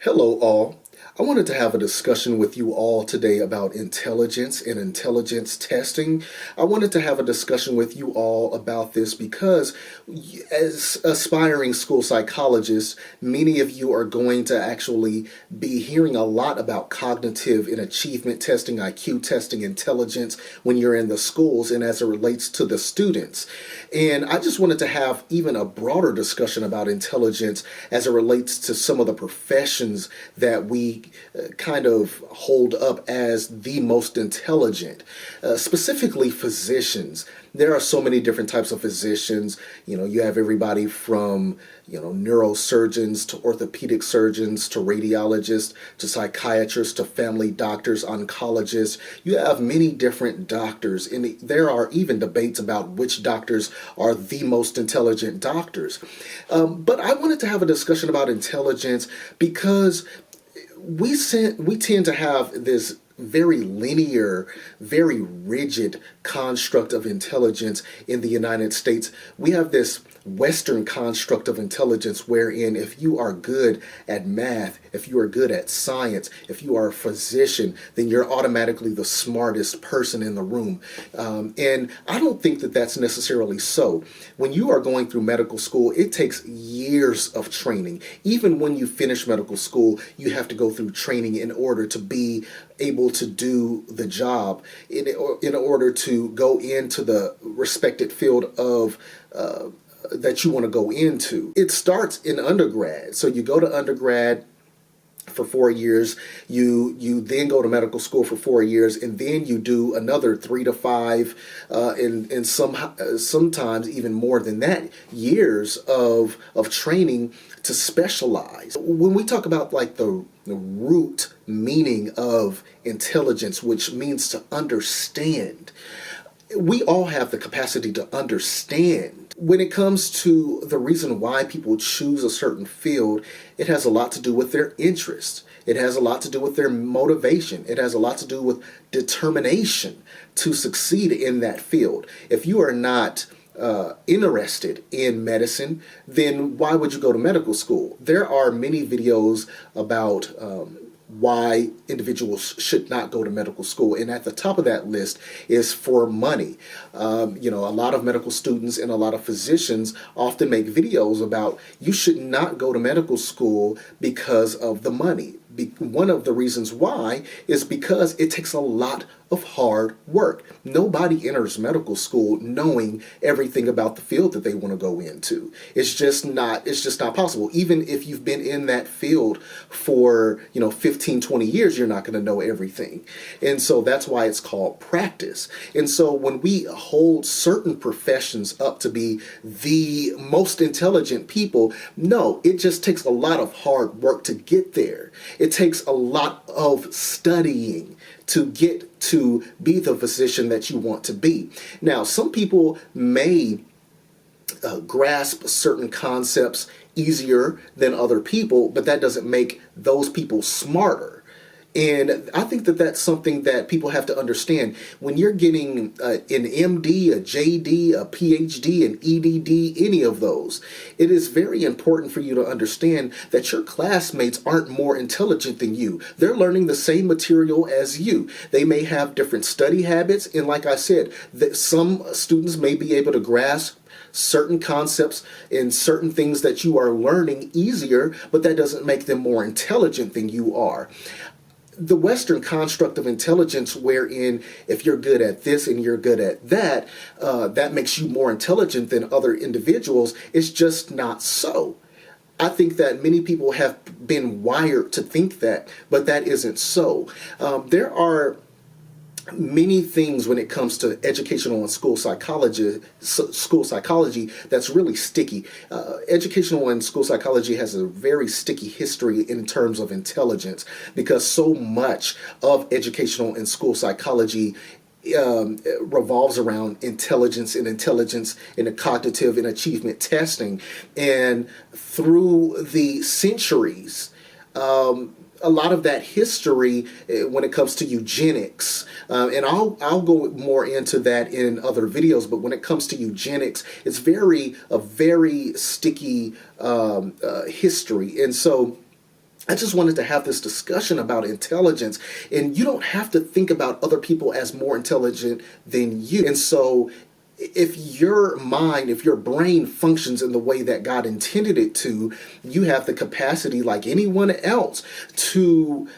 Hello, all. I wanted to have a discussion with you all today about intelligence and intelligence testing. I wanted to have a discussion with you all about this because, as aspiring school psychologists, many of you are going to actually be hearing a lot about cognitive and achievement testing, IQ testing, intelligence when you're in the schools and as it relates to the students. And I just wanted to have even a broader discussion about intelligence as it relates to some of the professions that we kind of hold up as the most intelligent, specifically physicians. There are so many different types of physicians. You have everybody from, neurosurgeons to orthopedic surgeons to radiologists to psychiatrists to family doctors, oncologists. You have many different doctors, and there are even debates about which doctors are the most intelligent doctors. But I wanted to have a discussion about intelligence because we tend to have this very linear, very rigid construct of intelligence in the United States. We have this Western construct of intelligence wherein if you are good at math, if you are good at science, if you are a physician, then you're automatically the smartest person in the room. And I don't think that that's necessarily so. When you are going through medical school, it takes years of training. Even when you finish medical school, you have to go through training in order to be able to do the job, in order to go into the respected field of that you want to go into. It starts in undergrad. So you go to undergrad for 4 years, you then go to medical school for 4 years, and then you do another 3 to 5, and sometimes even more than that, years of training to specialize. When we talk about like the root meaning of intelligence, which means to understand, we all have the capacity to understand. When it comes to the reason why people choose a certain field, it has a lot to do with their interest. It has a lot to do with their motivation. It has a lot to do with determination to succeed in that field. If you are not interested in medicine, then why would you go to medical school? There are many videos about why individuals should not go to medical school. And at the top of that list is for money. A lot of medical students and a lot of physicians often make videos about you should not go to medical school because of the money. One of the reasons why is because it takes a lot of hard work. Nobody enters medical school knowing everything about the field that they want to go into. It's just not possible. Even if you've been in that field for, 15, 20 years, you're not going to know everything. And so that's why it's called practice. And so when we hold certain professions up to be the most intelligent people, no, it just takes a lot of hard work to get there. It takes a lot of studying to get to be the physician that you want to be. Now, some people may grasp certain concepts easier than other people, but that doesn't make those people smarter. And I think that that's something that people have to understand. When you're getting an MD, a JD, a PhD, an EDD, any of those, it is very important for you to understand that your classmates aren't more intelligent than you. They're learning the same material as you. They may have different study habits, and like I said, that some students may be able to grasp certain concepts and certain things that you are learning easier, but that doesn't make them more intelligent than you are. The Western construct of intelligence, wherein if you're good at this and you're good at that, that makes you more intelligent than other individuals, is just not so. I think that many people have been wired to think that, but that isn't so. There are many things when it comes to educational and school psychology that's really sticky. Educational and school psychology has a very sticky history in terms of intelligence because so much of educational and school psychology revolves around intelligence and the cognitive and achievement testing. And through the centuries, a lot of that history when it comes to eugenics, and I'll go more into that in other videos. But when it comes to eugenics, it's a very sticky history, and so I just wanted to have this discussion about intelligence, and you don't have to think about other people as more intelligent than you. And so if your brain functions in the way that God intended it to, you have the capacity, like anyone else, to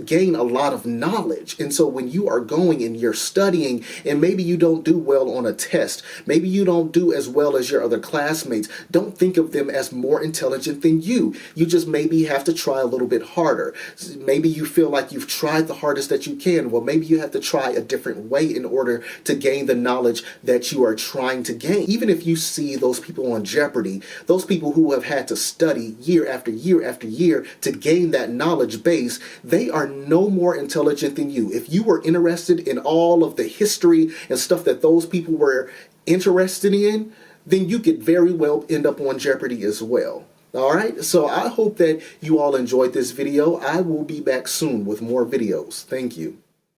gain a lot of knowledge. And so when you are going and you're studying, and maybe you don't do well on a test, maybe you don't do as well as your other classmates, don't think of them as more intelligent than you. You just maybe have to try a little bit harder. Maybe you feel like you've tried the hardest that you can. Well, maybe you have to try a different way in order to gain the knowledge that you are trying to gain. Even if you see those people on Jeopardy, those people who have had to study year after year after year to gain that knowledge base, they are no more intelligent than you. If you were interested in all of the history and stuff that those people were interested in, then you could very well end up on Jeopardy as well. All right, so I hope that you all enjoyed this video. I will be back soon with more videos. Thank you.